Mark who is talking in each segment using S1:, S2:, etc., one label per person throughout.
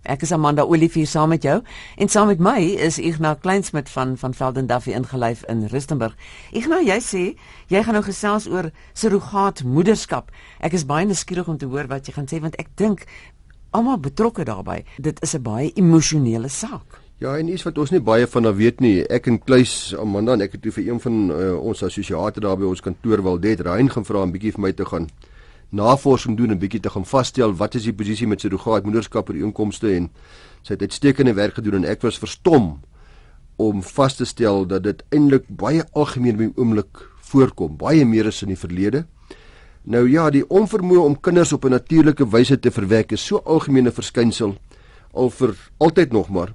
S1: Ek is Amanda Olivier saam met jou en saam met my is Ignas Kleinsmid van Velden Duffy ingelyf in Rustenburg. Ignas, jy sê jy gaan nou gesels oor surrogaatmoederskap. Ek is baie nuuskierig om te hoor wat jy gaan sê want ek dink almal betrokke daarbey. Dit is 'n baie emosionele saak.
S2: Ja, en iets wat ons nie baie van weet nie. Ek en Kluis, Amanda en ek het toe vir een van ons assosiate daar by ons kantoor Waldet Rein gevra 'n bietjie vir my te gaan navorsing doen en 'n bietjie te gaan vasstel wat is die posisie met surrogaatmoederskap oor inkomste, en sy het uitstekende werk gedoen en ek was verstom om vas te stel dat dit eintlik baie algemeen by die oomblik voorkom, baie meer as in die verlede. Nou ja, die onvermoë om kinders op 'n natuurlike wyse te verwek is so algemene verskynsel al vir altyd nog maar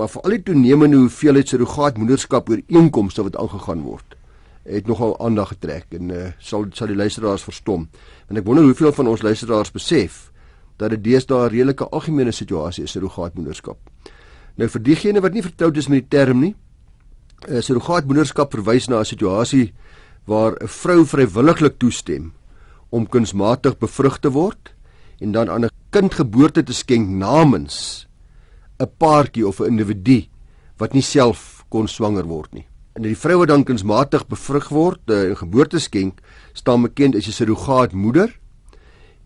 S2: vir al die toenemende hoeveelheid surrogaatmoederskap oor inkomste wat aangegaan word, het nogal aandag getrek en sal die luisteraars verstom. En ek wonder hoeveel van ons luisteraars besef dat dit deesdae 'n redelike algemene situasie is, surrogaatmoederskap. Nou vir diegene wat nie vertroud is met die term nie, surrogaatmoederskap verwys na 'n situasie waar 'n vrou vrywilliglik toestem om kunsmatig bevrug te word en dan aan 'n kind geboorte te skenk namens 'n paartjie of 'n individu wat nie self kon swanger word nie. En die vrou wat dan kunsmatig bevrug word en geboorte skenk, staan bekend as 'n surrogaatmoeder,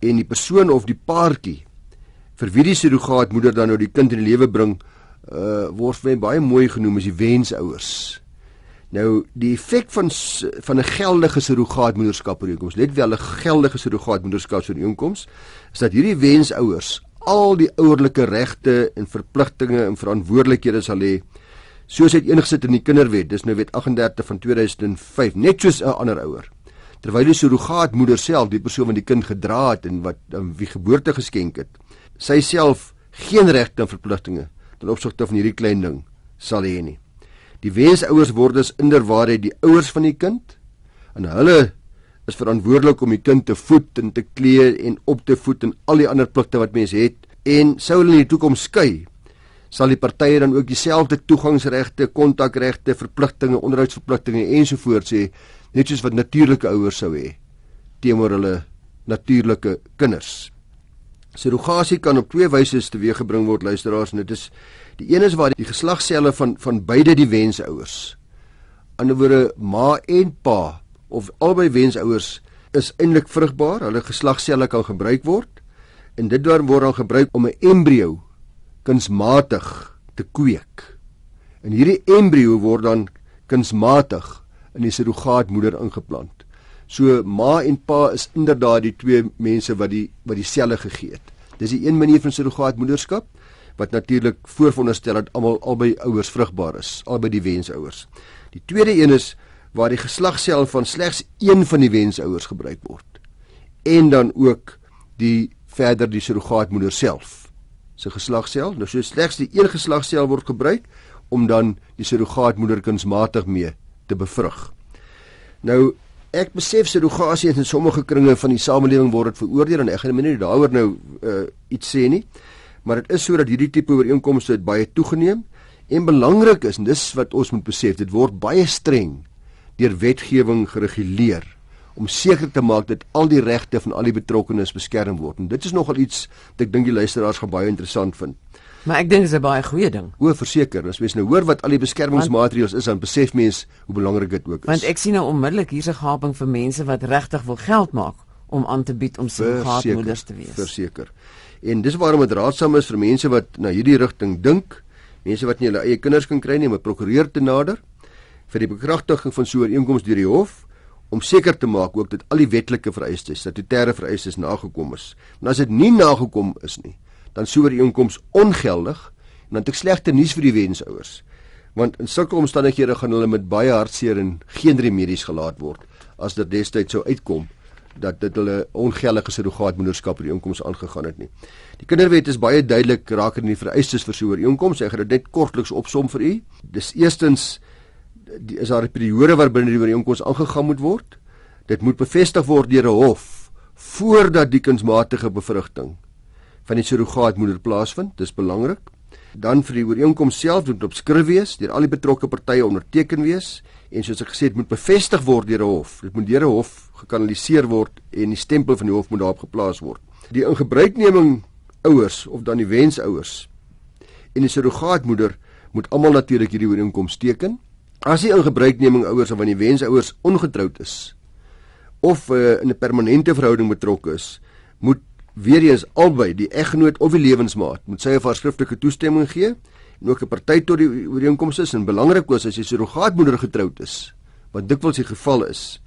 S2: en die persoon of die paartjie vir wie die surrogaatmoeder dan nou die kind in die lewe bring, word vir my baie mooi genoem as die wensouers. Nou, die effek van 'n geldige surrogaatmoederskap ooreenkoms, let wel 'n geldige surrogaatmoederskap ooreenkoms, is dat hierdie wensouers al die ouerlike regte en verpligtinge en verantwoordelikhede sal hê, soos uiteengesit in die kinderwet, dis nou wet 38 van 2005, net soos 'n ander ouer. Terwyl die surrogaatmoeder self, die persoon wat die kind gedra het en wat wie geboorte geskenk het, sy self geen regte en verpligtinge ten opsigte van hierdie klein ding sal hê nie. Die wensouers word dus inderwaarheid die ouers van die kind, en hulle is verantwoordelik om die kind te voed en te klee en op te voed en al die ander pligte wat mens het, en sou hulle in die toekoms skei, sal die partye dan ook dieselfde toegangsregte, kontakregte, verpligtinge, onderhoudsverpligtinge ensovoorts hê, net soos wat natuurlike ouers sou hê teenoor hulle natuurlike kinders. Surrogasie kan op twee wyse teweeggebring word, luisteraars, en dit is die een is waar die geslagselle van beide die wensouers, aan die woorde ma en pa of albei wensouers is eintlik vrugbaar, hulle geslagselle kan gebruik word, en dit word dan gebruik om 'n embrio kunsmatig te kweek. En hierdie embrio word dan kunsmatig in die surrogaatmoeder ingeplant. So ma en pa is inderdaad die twee mense wat die selle gegee het. Dis die een manier van surrogaatmoederskap wat natuurlik voorveronderstel dat albei ouers vrugbaar is, albei die wensouers. Die tweede een is waar die geslagsel van slegs een van die wensouers gebruik word, en dan ook die surrogaatmoeder self se geslagsel. Nou so slegs die een geslagsel word gebruik om dan die surrogaatmoeder kunsmatig mee te bevrug. Nou, ek besef surrogasie in sommige kringe van die samelewing word dit veroordeel, en ek gaan nie daaroor nou iets sê nie, maar dit is so dat hierdie tipe ooreenkomste het baie toegeneem, en belangrik is, en dis wat ons moet besef, dit word baie streng deur wetgewing gereguleer, om seker te maak dat al die regte van al die betrokkenes beskerm word. En dit is nogal iets wat ek dink die luisteraars gaan baie interessant vind.
S1: Maar ek dink dit is 'n baie goeie ding.
S2: Verseker, as mens nou hoor wat al die beskermingsmaatreëls is, dan besef mens hoe belangrik dit ook is.
S1: Want ek sien nou onmiddellik hier's 'n gaping vir mense wat regtig wil geld maak om aan te bied om surrogaatmoeders te wees.
S2: Verseker. En dis waarom dit raadsaam is vir mense wat na hierdie rigting dink, mense wat nie hulle eie kinders kan kry nie, om 'n prokureur te nader vir die bekragtiging van so 'n ooreenkoms deur die hof, om seker te maak ook dat al die wetlike vereistes, statutêre vereistes nagekom is. En as dit nie nagekom is nie, dan sou die ooreenkoms ongeldig, en dan het ek slegte nuus vir die wensouers, want in sulke omstandighede gaan hulle met baie hartseer en geen remedies gelaat word, as dit destyds sou uitkom dat dit hulle ongeldige surrogaatmoederskap ooreenkoms aangegaan het nie. Die kinderwet is baie duidelik rakende die vereistes vir so 'n ooreenkoms. Ek gaan dit net kortliks opsom vir u. Dis eerstens is daar 'n periode waarbinne die ooreenkoms aangegaan moet word. Dit moet bevestig word deur 'n hof voordat die kunsmatige bevrugting van die surrogaatmoeder plaasvind. Dis belangrik. Dan vir die ooreenkoms self moet op skrif wees, deur al die betrokke partye onderteken wees, en soos ek gesê het, moet bevestig word deur 'n hof. Dit moet deur 'n hof gekanaliseer word en die stempel van die hof moet daarop geplaas word. Die ingebruikneming ouers of dan die wensouers en die surrogaatmoeder moet almal natuurlik hierdie ooreenkoms teken. As die ingebruikneming ouers of van die wensouers ongetroud is of in 'n permanente verhouding betrokke is, moet weer eens albei die eggenoot of die lewensmaat moet sy of haar skriftelike toestemming gee en ook 'n party tot die ooreenkoms is. En belangrik is as die surrogaatmoeder getroud is, wat dikwels die geval is,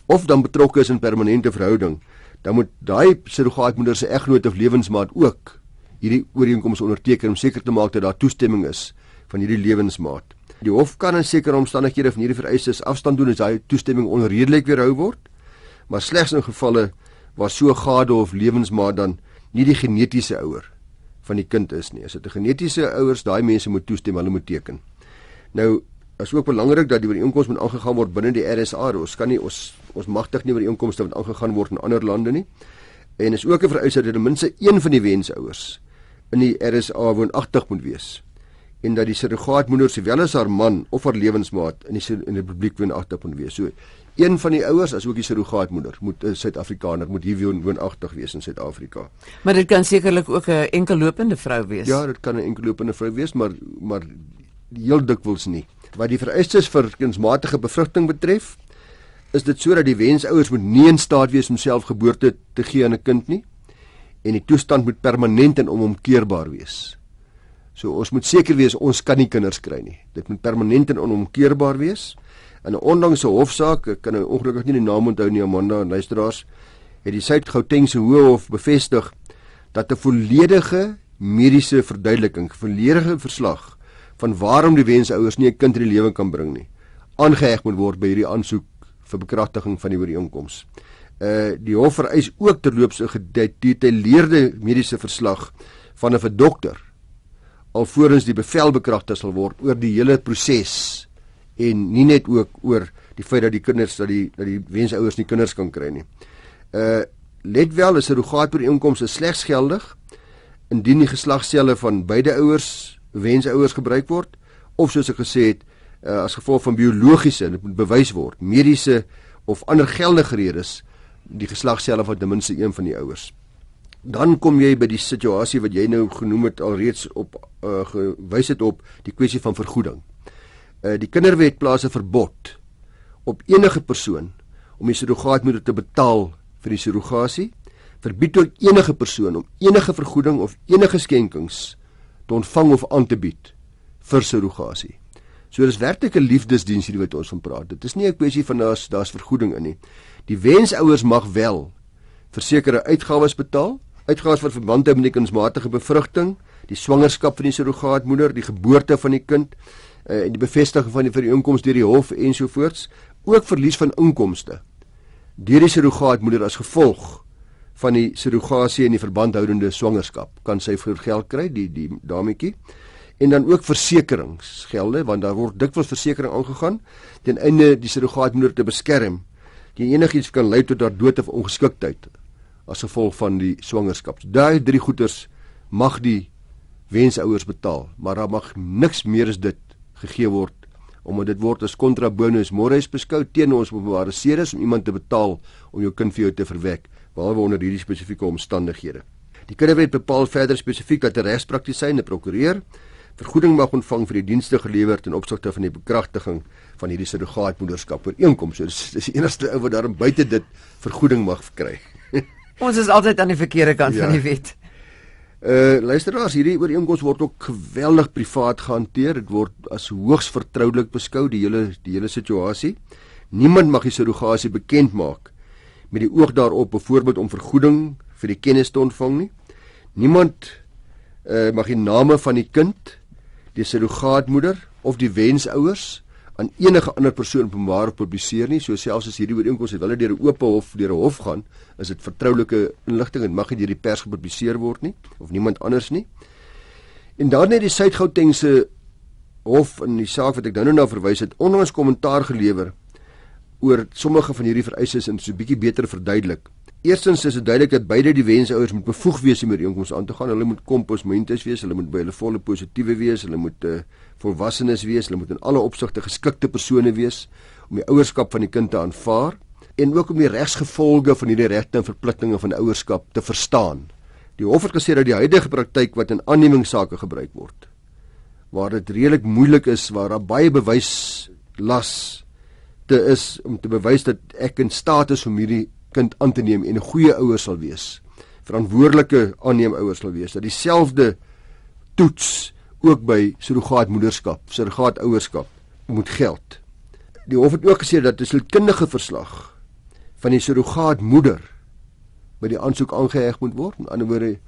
S2: of dan betrokke is in permanente verhouding, dan moet daai surrogaatmoeder se eggenoot of lewensmaat ook hierdie ooreenkoms onderteken om seker te maak dat daar toestemming is van hierdie lewensmaat. Die hof kan in sekere omstandighede van hierdie vereistes afstand doen as daai toestemming onredelik weerhou word, maar slegs in gevalle waar so gade of lewensmaat dan nie die genetiese ouer van die kind is nie. As dit 'n genetiese ouers, daai mense moet toestem, hulle moet teken. Nou, is ook belangrik dat die ooreenkoms moet aangegaan word binne die RSA. Ons kan nie ons magtig nie ooreenkomste wat aangegaan word in ander lande nie. En is ook 'n vereiste dat ten minste een van die wensouers in die RSA woonagtig moet wees. En dat die surrogaatmoeder sowel as haar man of haar lewensmaat in die republiek woonagtig moet wees. So een van die ouers as ook die surrogaatmoeder moet 'n Suid-Afrikaner moet hier woonagtig wees in Suid-Afrika.
S1: Maar dit kan sekerlik ook 'n enkellopende vrou wees.
S2: Ja, dit kan 'n enkellopende vrou wees, maar heel dikwels nie. Wat die vereistes vir kunsmatige bevrugting betref, is dit sodat die wensouers moet nie in staat wees om self geboorte te gee aan 'n kind nie, en die toestand moet permanent en onomkeerbaar wees. So ons moet seker wees ons kan nie kinders kry nie. Dit moet permanent en onomkeerbaar wees. In 'n onlangse hofsaak, ek kan nou ongelukkig nie die naam onthou nie, Amanda en luisteraars, het die Suid-Gautengse Hooghof bevestig dat 'n volledige mediese verduideliking, volledige verslag van waarom die wensouers nie 'n kind in die lewe kan bring nie, aangeheg moet word by hierdie aansoek vir bekragtiging van die ooreenkoms. Die hof vereis ook terloops 'n gedetailleerde mediese verslag van 'n dokter alvorens die bevel bekragtig sal word oor die hele proses en nie net ook oor die feit dat die kinders dat die wensouers nie kinders kan kry nie. Let wel, 'n surrogaatooreenkoms is slegs geldig indien die geslagscelle van beide ouers, wensouers gebruik word, of soos ek gesê het, as gevolg van biologiese, dit moet bewys word, mediese of ander geldige redes, die geslagscelle van ten minste een van die ouers. Dan kom jy by die situasie wat jy nou genoem het alreeds op gewys het op die kwessie van vergoeding. Die Kinderwet plaas 'n verbod op enige persoon om die surrogaatmoeder te betaal vir die surrogasie, verbied ook enige persoon om enige vergoeding of enige skenkings te ontvang of aan te bied vir surrogasie. So dis werklik 'n liefdesdiens hierdie wat ons van praat. Dit is nie 'n kwessie van daar's vergoeding in nie. Die wensouers mag wel vir sekere uitgawes betaal, uitgawes wat verband hou met die kunsmatige bevrugting, die swangerskap van die surrogaatmoeder, die geboorte van die kind, en die bevestiging van die ooreenkoms deur die hof ensovoorts, ook verlies van inkomste deur die surrogaatmoeder as gevolg van die surrogasie en die verbandhoudende swangerskap, kan sy vir geld kry, die dametjie, en dan ook versekeringsgelde, want daar word dikwels versekering aangegaan ten einde die surrogaatmoeder te beskerm, die enigiets kan lei tot haar dood of ongeskiktheid as gevolg van die swangerskap. Daai 3 goeders mag die wensouers betaal, maar daar mag niks meer as dit gegee word, omdat dit word as contra bonus mores beskou teen ons openbare sedes om iemand te betaal om jou kind vir jou te verwek, behalwe onder hierdie spesifieke omstandighede. Die Kinderwet bepaal verder spesifiek dat 'n regspraktisyn, 'n prokureur, vergoeding mag ontvang vir die dienste gelewer ten opsigte van die bekragtiging van hierdie surrogaatmoederskap ooreenkoms. So dis die enigste ou wat daarom buite dit vergoeding mag kry.
S1: Ons is altyd aan die verkeerde kant van die wet.
S2: Luisteraars, hierdie ooreenkoms word ook geweldig privaat gehanteer. Dit word as hoogs vertroulik beskou, die hele situasie. Niemand mag die surrogasie bekend maak met die oog daarop, byvoorbeeld om vergoeding vir die kennis te ontvang nie. Niemand mag die name van die kind, die surrogaatmoeder of die wensouers aan enige ander persoon openbaar publiseer nie. So selfs as hierdie ooreenkoms het wel deur 'n oop hof, deur 'n hof gaan, is dit vertroulike inligting en mag nie deur die pers gepubliseer word nie, of niemand anders nie. En dan het die Suid-Gautengse hof in die saak wat ek nou verwys het, onlangs kommentaar gelewer oor sommige van hierdie vereistes en so 'n bietjie beter verduidelik. Eerstens is dit duidelik dat beide die wensouers moet bevoeg wees om hierdie ooreenkoms aan te gaan. Hulle moet komposmentes wees, hulle moet by hulle volle positiewe wees, hulle moet volwassenes wees, hulle moet in alle opsigte geskikte persone wees om die ouerskap van die kind te aanvaar en ook om die regsgevolge van hierdie regte en verpligtinge van ouerskap te verstaan Die hof het gesê dat die huidige praktyk wat in aannemingssake gebruik word, waar dit redelik moeilik is, waar daar baie bewyslas te is om te bewys dat ek in staat is om hierdie kind aan te neem en 'n goeie ouer sal wees, verantwoordelike aanneemouers sal wees, dat dieselfde toets ook by surrogaatmoederskap, surrogaatouerskap moet geld. Die hof het ook gesê dat 'n sielkundige verslag van die surrogaatmoeder by die aansoek aangeheg moet word. In ander woorde,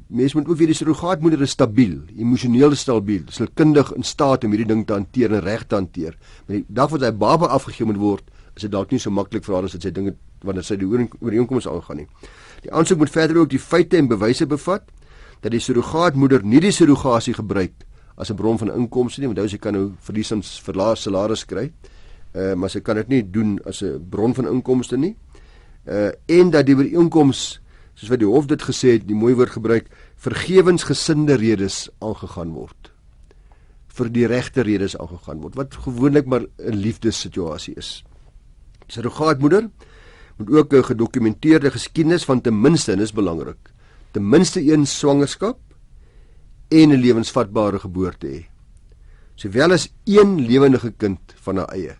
S2: mense moet ook weet die surrogaatmoeder is stabiel, emosioneel stabiel, sielkundig in staat om hierdie ding te hanteer en reg te hanteer. Maar die dag wat hy baba afgegee moet word, is dit dalk nie so maklik vir haar as dit sy dinge wanneer sy die ooreenkoms aangaan nie. Die aansoek moet verder ook die feite en bewyse bevat dat die surrogaatmoeder nie die surrogasie gebruik as 'n bron van inkomste nie, want sy kan nou verlies aan salaris kry, maar sy kan dit nie doen as 'n bron van inkomste nie. En dat die ooreenkoms, soos wat die hof dit gesê het, die mooi woord gebruik, vergewensgesinde redes aangegaan word. Vir die regte redes aangegaan word, wat gewoonlik maar 'n liefdessituasie is. Die surrogaatmoeder moet ook 'n gedokumenteerde geskiedenis van ten minste, en dis belangrik, ten minste 1 swangerskap en 'n lewensvatbare geboorte hê. Sowel as 1 lewendige kind van haar eie.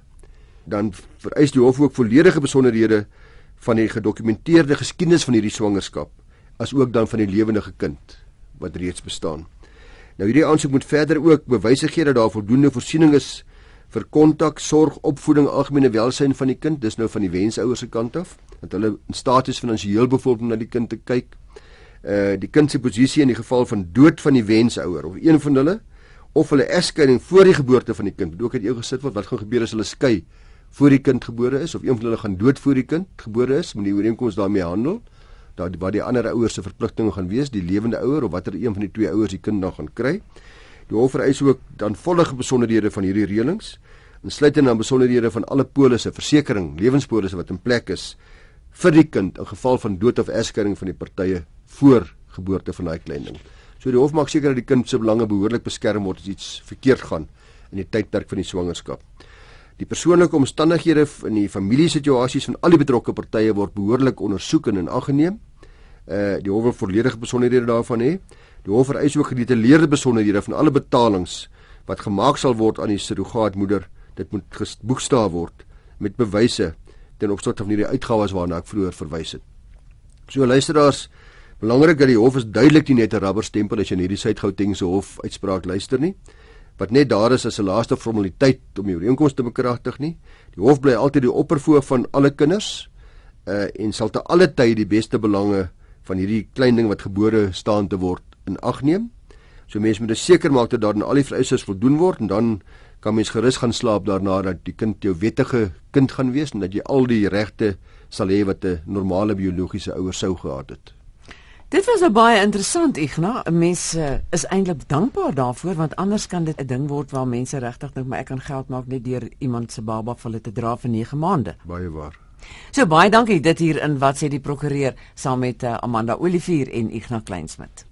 S2: Dan vereis die hof ook volledige besonderhede van die gedokumenteerde geskiedenis van hierdie swangerskap, as ook dan van die lewendige kind wat reeds bestaan. Nou hierdie aansoek moet verder ook bewyse gee dat daar voldoende voorsiening is vir kontak, sorg, opvoeding, algemene welsyn van die kind, dis nou van die wensouers se kant af, dat hulle in staat is finansiëel byvoorbeeld om na die kind te kyk. Die kind se posisie in die geval van dood van die wensouer of een van hulle, of hulle egskeiding voor die geboorte van die kind, moet ook uit jou gesit word, wat gaan gebeur as hulle skei voor die kind gebore is, of een van hulle gaan dood voor die kind gebore is, moet die ooreenkoms daarmee handel, waar die ander ouers se verpligtinge gaan wees, die lewende ouer, of watter een van die 2 ouers die kind dan gaan kry. Die hof vereis ook dan volledige besonderhede van hierdie reëlings, insluitend aan besonderhede van alle polisse, versekering, lewenspolisse wat in plek is, vir die kind, in geval van dood of egskeiding van die partye, voor geboorte van daai klein ding. So die hof maak seker dat die kind se belange behoorlik beskerm word as iets verkeerd gaan in die tydperk van die swangerskap. Die persoonlike omstandighede in die familiesituasies van al die betrokke partye word behoorlik ondersoek en in ag geneem. Die hof wil volledige besonderhede daarvan hê. Die hof vereis ook gedetailleerde besonderhede van alle betalings wat gemaak sal word aan die surrogaatmoeder. Dit moet geboekstaaf word met bewyse ten opsigte van hierdie uitgawes waarna ek vroeër verwys het. So luisteraars, belangrik dat die hof is duidelik nie net 'n rubberstempel as jy in hierdie Suid-Gautengse hof uitspraak luister nie, wat net daar is as 'n laaste formaliteit om die ooreenkoms te bekragtig nie. Die hof bly altyd die oppervoog van alle kinders en sal te alle tyd die beste belange van hierdie klein ding wat gebore staan te word in ag neem. So mense moet seker maak dat daar aan al die vereistes voldoen word, en dan kan mens gerus gaan slaap daarna dat die kind jou wettige kind gaan wees en dat jy al die regte sal hê wat 'n normale biologiese ouer sou gehad het.
S1: Dit was baie interessant, Ignas. Mense is eintlik dankbaar daarvoor, want anders kan dit 'n ding word waar mense regtig dink maar ek kan geld maak net deur iemand se baba vir hulle te dra vir 9 maande.
S2: Baie waar.
S1: So baie dankie dit hier in Wat sê die prokureur saam met Amanda Olivier en Ignas Kleinsmid.